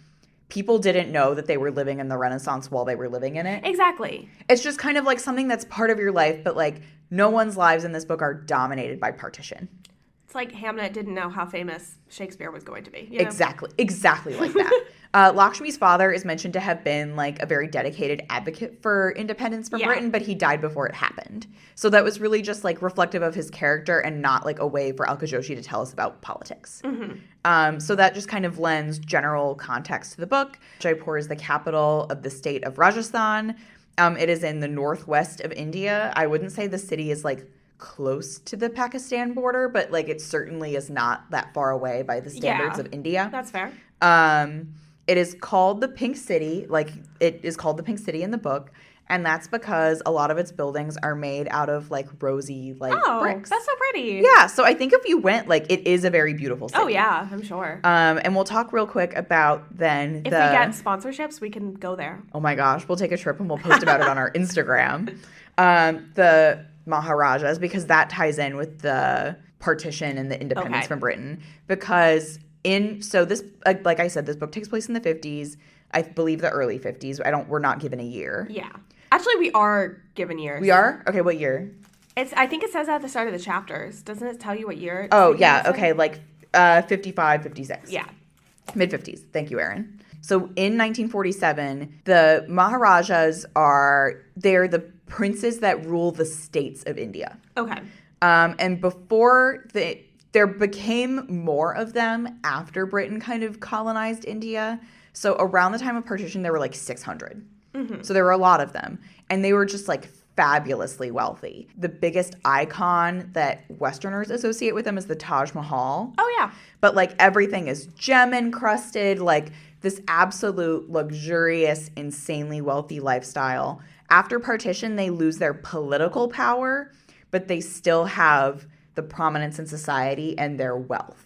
people didn't know that they were living in the Renaissance while they were living in it? Exactly. It's just kind of like something that's part of your life, but like no one's lives in this book are dominated by partition. It's like Hamlet didn't know how famous Shakespeare was going to be. You know? Exactly like that. Lakshmi's father is mentioned to have been like a very dedicated advocate for independence from Britain, but he died before it happened. So that was really just like reflective of his character and not like a way for Alka Joshi to tell us about politics. So that just kind of lends general context to the book. Jaipur is the capital of the state of Rajasthan. It is in the northwest of India. I wouldn't say the city is like close to the Pakistan border, but like it certainly is not that far away by the standards of India. That's fair. It is called the Pink City, like it is called the Pink City in the book, and that's because a lot of its buildings are made out of like rosy like bricks. That's so pretty. Yeah, so I think if you went, like it is a very beautiful city. Oh yeah, I'm sure. And we'll talk real quick about then if we get sponsorships, we can go there. Oh my gosh, we'll take a trip and we'll post about it on our Instagram. The Maharajas, because that ties in with the partition and the independence from Britain. Because this, like I said, this book takes place in the 50s. I believe the early 50s. We're not given a year. Yeah. Actually, we are given years. We are? Okay, what year? I think it says at the start of the chapters. Doesn't it tell you what year? Oh, yeah. Okay, like 55, 56. Yeah. Mid-50s. Thank you, Erin. So in 1947, the Maharajas they're the princes that rule the states of India. Okay. And before there became more of them after Britain kind of colonized India. So around the time of partition, there were like 600. So there were a lot of them. And they were just like fabulously wealthy. The biggest icon that Westerners associate with them is the Taj Mahal. Oh, yeah. But like everything is gem encrusted, like this absolute luxurious, insanely wealthy lifestyle. After partition, they lose their political power, but they still have the prominence in society and their wealth.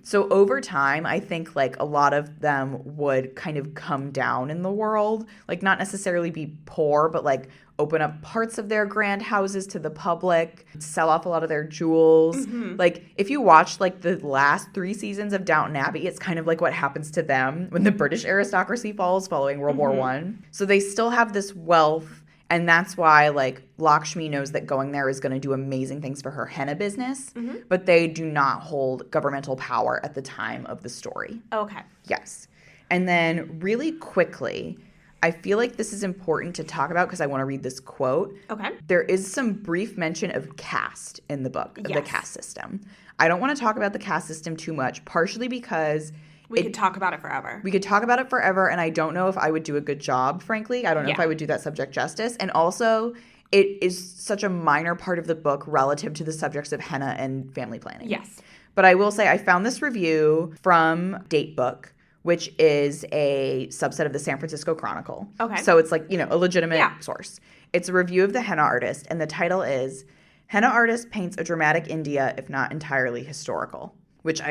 So over time, I think like a lot of them would kind of come down in the world, like not necessarily be poor, but like open up parts of their grand houses to the public, sell off a lot of their jewels. Like if you watch like the last 3 seasons of Downton Abbey, it's kind of like what happens to them when the British aristocracy falls following World War I. So they still have this wealth. And that's why, like, Lakshmi knows that going there is going to do amazing things for her henna business, but they do not hold governmental power at the time of the story. Okay. Yes. And then really quickly, I feel like this is important to talk about because I want to read this quote. Okay. There is some brief mention of caste in the book, of the caste system. I don't want to talk about the caste system too much, partially because we could talk about it forever. We could talk about it forever, and I don't know if I would do a good job, frankly. I don't know if I would do that subject justice. And also, it is such a minor part of the book relative to the subjects of henna and family planning. Yes. But I will say I found this review from Datebook, which is a subset of the San Francisco Chronicle. Okay. So it's like, a legitimate source. It's a review of the Henna Artist, and the title is, Henna Artist paints a dramatic India, if not entirely historical. Which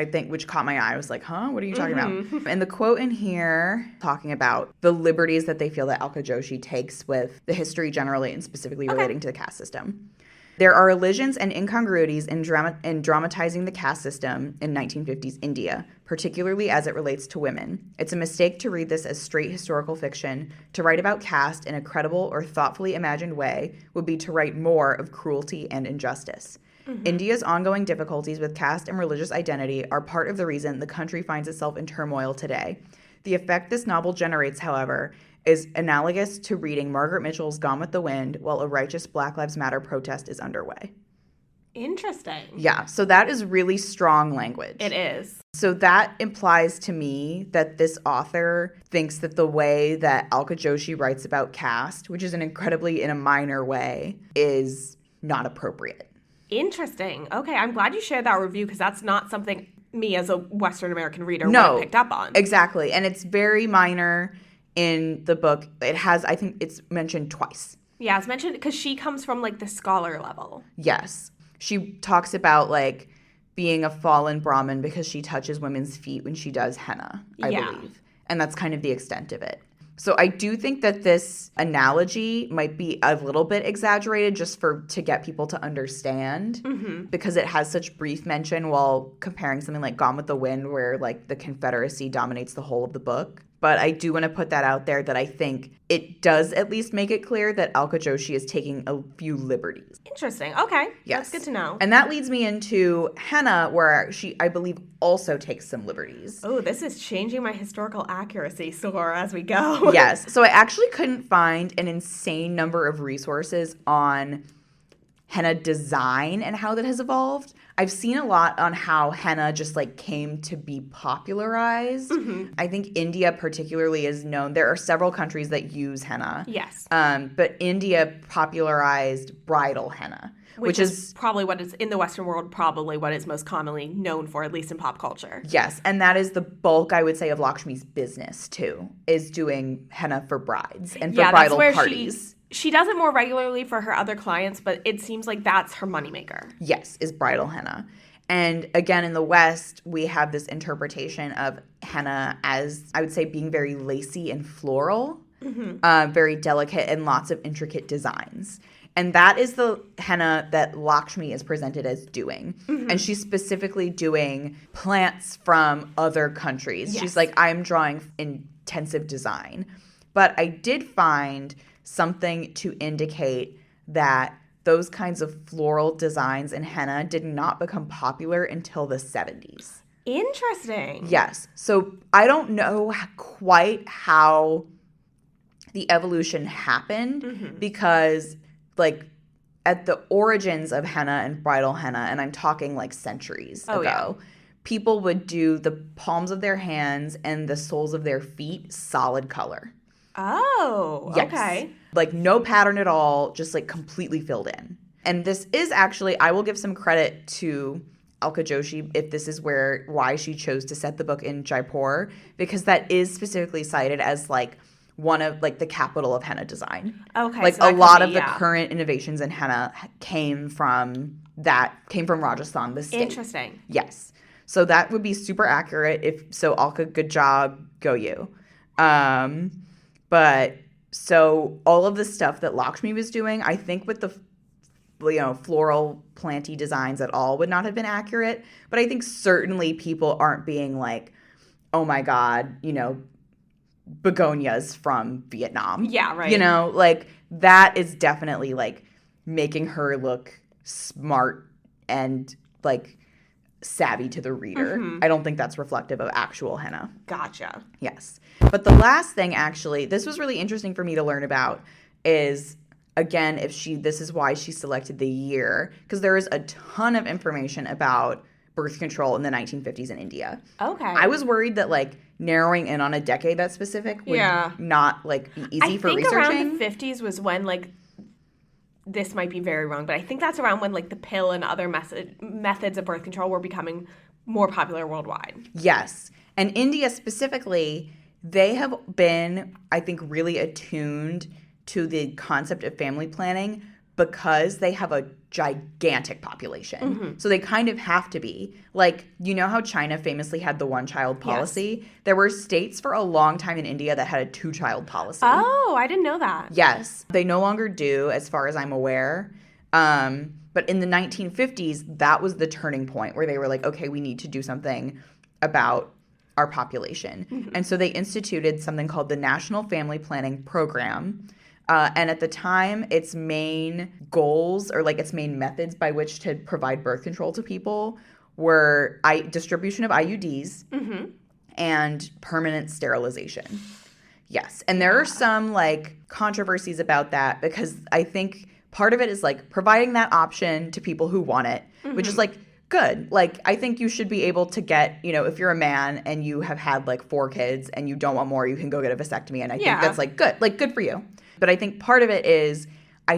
caught my eye. I was like, huh? What are you talking about? And the quote in here talking about the liberties that they feel that Alka Joshi takes with the history generally and specifically relating to the caste system. There are elisions and incongruities in dramatizing the caste system in 1950s India, particularly as it relates to women. It's a mistake to read this as straight historical fiction. To write about caste in a credible or thoughtfully imagined way would be to write more of cruelty and injustice. Mm-hmm. India's ongoing difficulties with caste and religious identity are part of the reason the country finds itself in turmoil today. The effect this novel generates, however, is analogous to reading Margaret Mitchell's Gone with the Wind while a righteous Black Lives Matter protest is underway. Interesting. Yeah, so that is really strong language. It is. So that implies to me that this author thinks that the way that Alka Joshi writes about caste, which is in a minor way, is not appropriate. Interesting. Okay, I'm glad you shared that review because that's not something me as a Western American reader would have picked up on. Exactly, and it's very minor. In the book, I think it's mentioned twice. Yeah, it's mentioned because she comes from, like, the scholar level. Yes. She talks about, like, being a fallen Brahmin because she touches women's feet when she does henna, I believe. And that's kind of the extent of it. So I do think that this analogy might be a little bit exaggerated just to get people to understand because it has such brief mention while comparing something like Gone with the Wind where, like, the Confederacy dominates the whole of the book. But I do want to put that out there that I think it does at least make it clear that Alka Joshi is taking a few liberties. Interesting. Okay. Yes. That's good to know. And that leads me into Henna, where she, I believe, also takes some liberties. Oh, this is changing my historical accuracy score as we go. Yes. So I actually couldn't find an insane number of resources on henna design and how that has evolved. I've seen a lot on how henna just like came to be popularized. Mm-hmm. I think India particularly is known. There are several countries that use henna. Yes. But India popularized bridal henna. Which is probably what is in the Western world, probably what it's most commonly known for, at least in pop culture. Yes, and that is the bulk, I would say, of Lakshmi's business, too, is doing henna for brides and for bridal parties. She does it more regularly for her other clients, but it seems like that's her moneymaker. Yes, is bridal henna. And again, in the West, we have this interpretation of henna as, I would say, being very lacy and floral, very delicate and lots of intricate designs. And that is the henna that Lakshmi is presented as doing. Mm-hmm. And she's specifically doing plants from other countries. Yes. She's like, I'm drawing intensive design. But I did find something to indicate that those kinds of floral designs in henna did not become popular until the 70s. Interesting. Yes. So I don't know quite how the evolution happened because – like at the origins of henna and bridal henna, and I'm talking like centuries ago, people would do the palms of their hands and the soles of their feet solid color. Oh, yes. Okay. Like no pattern at all, just like completely filled in. And this is actually, I will give some credit to Alka Joshi if this is why she chose to set the book in Jaipur, because that is specifically cited as like one of like the capital of henna design. Okay. Like so a lot of the current innovations in henna came from Rajasthan, the state. Interesting. Yes. So that would be super accurate. Alka, good job, go you. But so all of the stuff that Lakshmi was doing, I think with the floral planty designs at all would not have been accurate. But I think certainly people aren't being like, oh my God, begonias from Vietnam. Yeah, right. Like that is definitely like making her look smart and like savvy to the reader. Mm-hmm. I don't think that's reflective of actual henna. Gotcha. Yes. But the last thing actually, this was really interesting for me to learn about is, again, this is why she selected the year, because there is a ton of information about birth control in the 1950s in India. Okay. I was worried that like narrowing in on a decade that's specific would not like be easy for researching. I think around the 50s was when like, this might be very wrong, but I think that's around when like the pill and other methods of birth control were becoming more popular worldwide. Yes. And India specifically, they have been, I think, really attuned to the concept of family planning because they have a gigantic population. Mm-hmm. So they kind of have to be. Like, how China famously had the one-child policy? Yes. There were states for a long time in India that had a two-child policy. Oh, I didn't know that. Yes. They no longer do, as far as I'm aware. But But in the 1950s, that was the turning point where they were like, okay, we need to do something about our population. Mm-hmm. And so they instituted something called the National Family Planning Program. And at the time, its main goals or like its main methods by which to provide birth control to people were distribution of IUDs mm-hmm. and permanent sterilization. Yes. And there are some like controversies about that because I think part of it is like providing that option to people who want it, mm-hmm. which is like good. Like I think you should be able to get, you know, if you're a man and you have had like 4 kids and you don't want more, you can go get a vasectomy. And I think that's like good for you. But I think part of it is I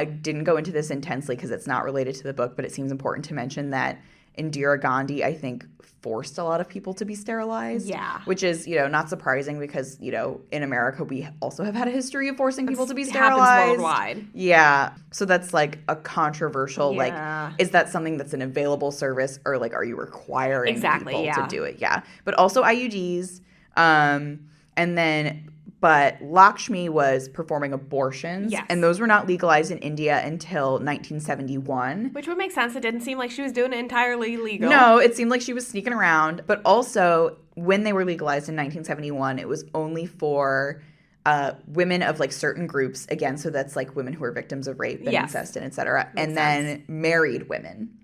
didn't go into this intensely because it's not related to the book, but it seems important to mention that Indira Gandhi, I think, forced a lot of people to be sterilized. Yeah. Which is, you know, not surprising because, you know, in America, we also have had a history of forcing people to be sterilized. Happens worldwide. Yeah. So that's like a controversial, like, is that something that's an available service or like, are you requiring people to do it? Yeah. But also IUDs. But Lakshmi was performing abortions, and those were not legalized in India until 1971. Which would make sense. It didn't seem like she was doing it entirely legal. No, it seemed like she was sneaking around. But also, when they were legalized in 1971, it was only for women of like certain groups. Again, so that's like women who are victims of rape and incest and et cetera. And then married women.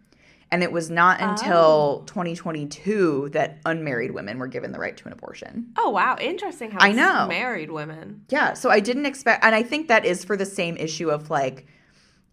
And it was not until 2022 that unmarried women were given the right to an abortion. Oh, wow. Interesting how it's married women. Yeah. So I didn't expect – and I think that is for the same issue of like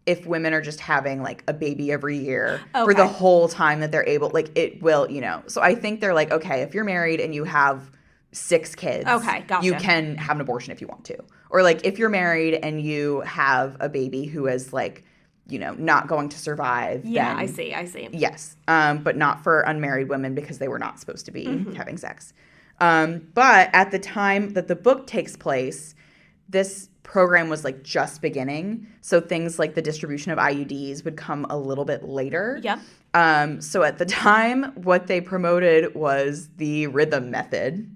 if women are just having like a baby every year for the whole time that they're able – like it will, you know. So I think they're like, okay, if you're married and you have 6 kids, gotcha. You can have an abortion if you want to. Or like if you're married and you have a baby who is like – you know, not going to survive. Yeah, then, I see. Yes, but not for unmarried women because they were not supposed to be having sex. But at the time that the book takes place, this program was like just beginning. So things like the distribution of IUDs would come a little bit later. Yep. So at the time, what they promoted was the rhythm method.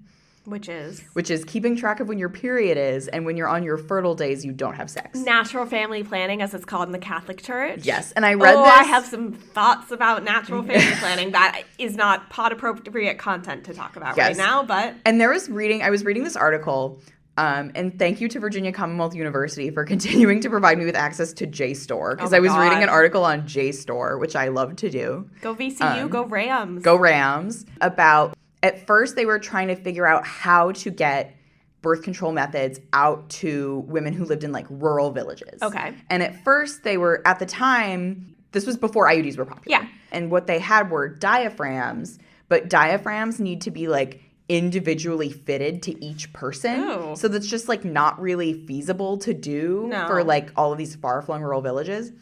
Which is keeping track of when your period is, and when you're on your fertile days, you don't have sex. Natural family planning, as it's called in the Catholic Church. Yes, and I read this. I have some thoughts about natural family planning. That is not pod-appropriate content to talk about right now, but... And I was reading this article, and thank you to Virginia Commonwealth University for continuing to provide me with access to JSTOR, because I was reading an article on JSTOR, which I love to do. Go VCU, go Rams. Go Rams, about... At first, they were trying to figure out how to get birth control methods out to women who lived in, like, rural villages. Okay. And at first, they were, at the time, this was before IUDs were popular. Yeah. And what they had were diaphragms, but diaphragms need to be, like, individually fitted to each person. Oh. So that's just, like, not really feasible to do for, like, all of these far-flung rural villages.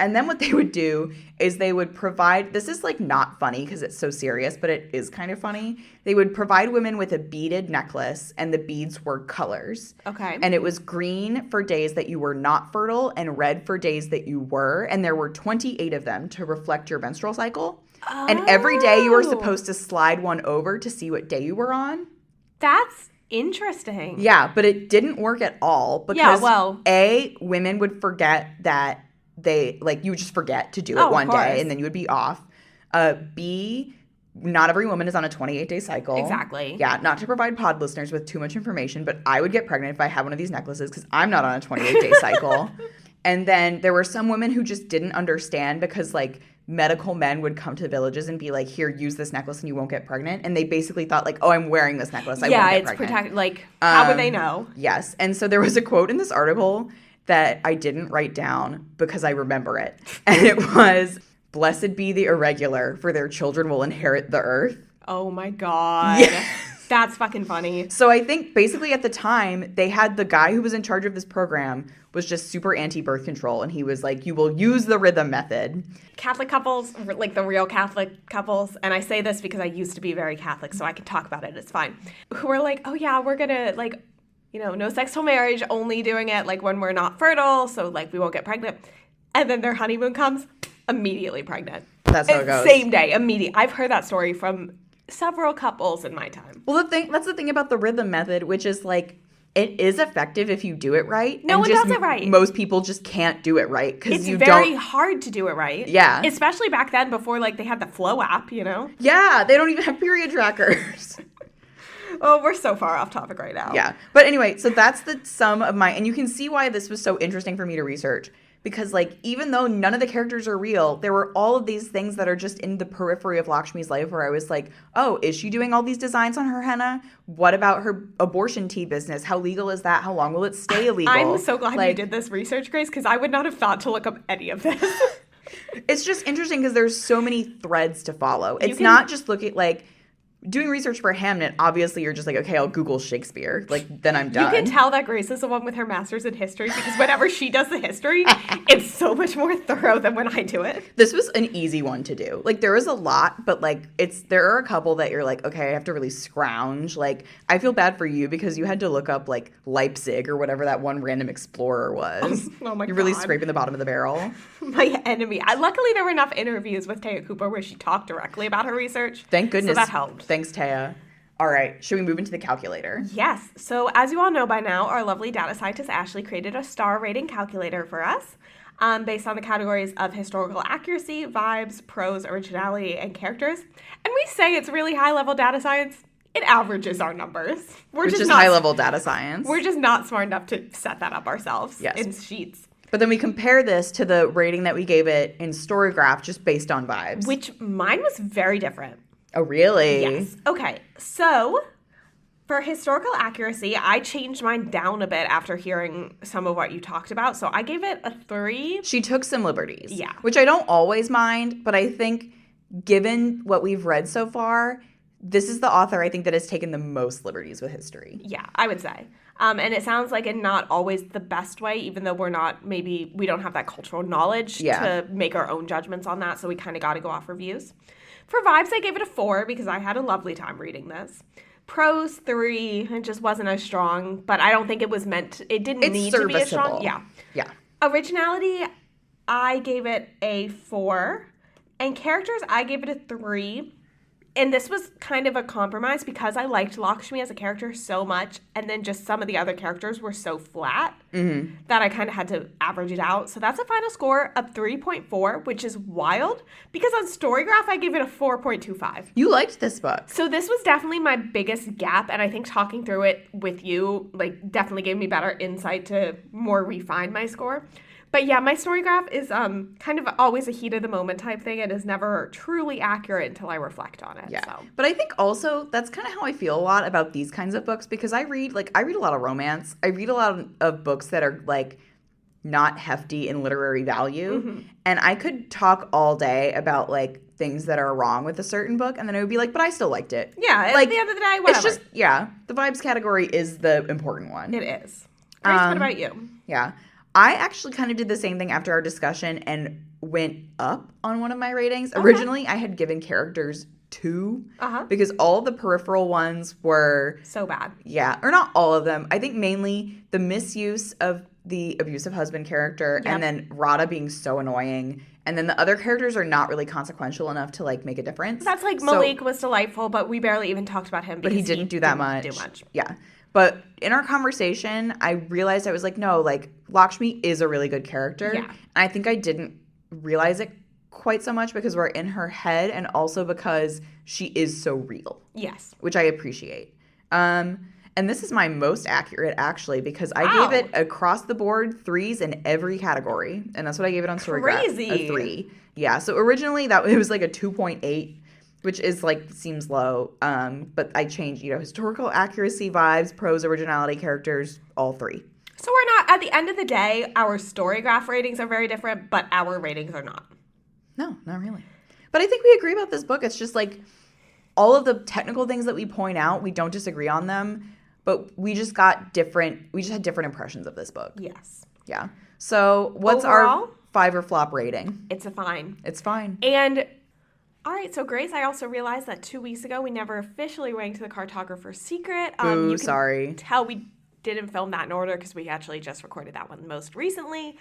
And then what they would do is they would provide – this is, like, not funny because it's so serious, but it is kind of funny. They would provide women with a beaded necklace, and the beads were colors. Okay. And it was green for days that you were not fertile and red for days that you were. And there were 28 of them to reflect your menstrual cycle. Oh. And every day you were supposed to slide one over to see what day you were on. That's interesting. Yeah, but it didn't work at all because, A, women would forget that – they like you would just forget to do it one day and then you would be off. B, not every woman is on a 28-day cycle. Exactly. Yeah, not to provide pod listeners with too much information, but I would get pregnant if I had one of these necklaces because I'm not on a 28-day cycle. And then there were some women who just didn't understand because like medical men would come to the villages and be like, here, use this necklace and you won't get pregnant. And they basically thought like, oh, I'm wearing this necklace. I won't get pregnant. Yeah, it's protected. Like, how would they know? Yes. And so there was a quote in this article that I didn't write down because I remember it. And it was, blessed be the irregular, for their children will inherit the earth. Oh my God. Yeah. That's fucking funny. So I think basically at the time, they had the guy who was in charge of this program was just super anti-birth control. And he was like, you will use the rhythm method. Catholic couples, like the real Catholic couples, and I say this because I used to be very Catholic, so I can talk about it, it's fine, who were like, oh yeah, we're gonna like, you know, no sex till marriage, only doing it, like, when we're not fertile, so, like, we won't get pregnant. And then their honeymoon comes, immediately pregnant. That's how it goes. Same day, immediate. I've heard that story from several couples in my time. Well, that's the thing about the rhythm method, which is, like, It is effective if you do it right. No one does it right. Most people just can't do it right because it's very hard to do it right. Yeah. Especially back then before, like, they had the Flow app, you know? Yeah, they don't even have period trackers. Oh, we're so far off topic right now. Yeah. But anyway, so that's the sum of my... And you can see why this was so interesting for me to research. Because, like, even though none of the characters are real, there were all of these things that are just in the periphery of Lakshmi's life where I was like, oh, is she doing all these designs on her henna? What about her abortion tea business? How legal is that? How long will it stay illegal? I'm so glad you did this research, Grace, because I would not have thought to look up any of this. It's just interesting because there's so many threads to follow. It's not just looking like... Doing research for Hamnet, obviously you're just like, okay, I'll Google Shakespeare. Like, then I'm done. You can tell that Grace is the one with her master's in history because whenever she does the history, it's so much more thorough than when I do it. This was an easy one to do. Like, there is a lot, but, like, there are a couple that you're like, okay, I have to really scrounge. Like, I feel bad for you because you had to look up, like, Leipzig or whatever that one random explorer was. Oh my God. You're really scraping the bottom of the barrel. My enemy. Luckily, there were enough interviews with Taya Cooper where she talked directly about her research. Thank goodness. So that helped. Thanks, Taya. All right. Should we move into the calculator? Yes. So as you all know by now, our lovely data scientist Ashley created a star rating calculator for us based on the categories of historical accuracy, vibes, prose, originality, and characters. And we say it's really high-level data science. It averages our numbers. Which is high-level data science. We're just not smart enough to set that up ourselves in sheets. But then we compare this to the rating that we gave it in Storygraph just based on vibes. Which mine was very different. Oh, really? Yes. Okay. So for historical accuracy, I changed mine down a bit after hearing some of what you talked about. So I gave it a 3. She took some liberties. Yeah. Which I don't always mind, but I think given what we've read so far, this is the author I think that has taken the most liberties with history. Yeah, I would say. And it sounds like in not always the best way, even though we don't have that cultural knowledge to make our own judgments on that. So we kind of got to go off reviews. For vibes, I gave it a 4 because I had a lovely time reading this. Prose, 3. It just wasn't as strong, but I don't think it was it didn't need to be as strong. Yeah. Yeah. Originality, I gave it a 4. And characters, I gave it a 3. And this was kind of a compromise because I liked Lakshmi as a character so much, and then just some of the other characters were so flat that I kind of had to average it out. So that's a final score of 3.4, which is wild because on Storygraph I gave it a 4.25. You liked this book. So this was definitely my biggest gap, and I think talking through it with you definitely gave me better insight to more refine my score. But yeah, my Storygraph is kind of always a heat of the moment type thing. It is never truly accurate until I reflect on it. Yeah. So. But I think also that's kind of how I feel a lot about these kinds of books because I read a lot of romance. I read a lot of books that are like not hefty in literary value. Mm-hmm. And I could talk all day about like things that are wrong with a certain book, and then it would be like, but I still liked it. Yeah, at the end of the day, whatever. It's just, the vibes category is the important one. It is. Grace, what about you? Yeah. I actually kind of did the same thing after our discussion and went up on one of my ratings. Okay. Originally, I had given characters 2 because all of the peripheral ones were... so bad. Yeah, or not all of them. I think mainly the misuse of the abusive husband character and then Radha being so annoying. And then the other characters are not really consequential enough to like make a difference. That's like Malik was delightful, but we barely even talked about him. But he didn't do that much. Yeah. But in our conversation, I realized I was like, no, like, Lakshmi is a really good character. Yeah. And I think I didn't realize it quite so much because we're in her head and also because she is so real. Yes. Which I appreciate. And this is my most accurate, actually, because I gave it across the board 3s in every category. And that's what I gave it on Storygraph. Crazy. A 3. Yeah. So originally, it was like a 2.8. Which is seems low, but I changed, historical accuracy, vibes, prose, originality, characters, all 3. So we're not, at the end of the day, our Storygraph ratings are very different, but our ratings are not. No, not really. But I think we agree about this book. It's just all of the technical things that we point out, we don't disagree on them, but we just had different impressions of this book. Yes. Yeah. So what's overall, our 5 or flop rating? It's a fine. It's fine. And... all right, so Grace, I also realized that 2 weeks ago we never officially ranked the Cartographer's Secret. You can sorry. Tell we didn't film that in order because we actually just recorded that one most recently.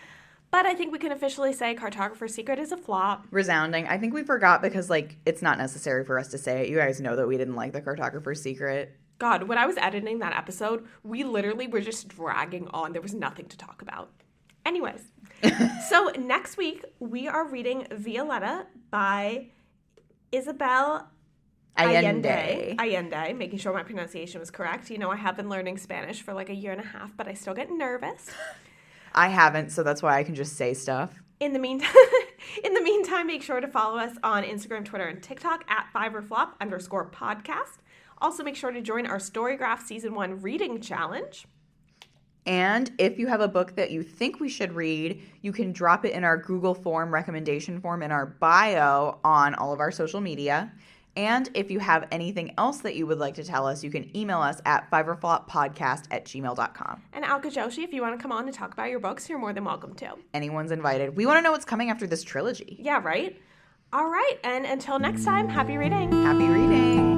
But I think we can officially say Cartographer's Secret is a flop. Resounding. I think we forgot because it's not necessary for us to say it. You guys know that we didn't like the Cartographer's Secret. God, when I was editing that episode, we literally were just dragging on. There was nothing to talk about. Anyways, so next week we are reading Violetta by Isabel Allende, making sure my pronunciation was correct. You know, I have been learning Spanish for like a year and a half, but I still get nervous. I haven't, so that's why I can just say stuff. In the meantime, make sure to follow us on Instagram, Twitter, and TikTok at @5orflop_podcast. Also, make sure to join our Storygraph Season 1 reading challenge. And if you have a book that you think we should read, you can drop it in our Google form, recommendation form in our bio on all of our social media. And if you have anything else that you would like to tell us, you can email us at 5orfloppodcast@gmail.com. And Alka Joshi, if you want to come on and talk about your books, you're more than welcome to. Anyone's invited. We want to know what's coming after this trilogy. Yeah, right? All right, and until next time, happy reading. Happy reading.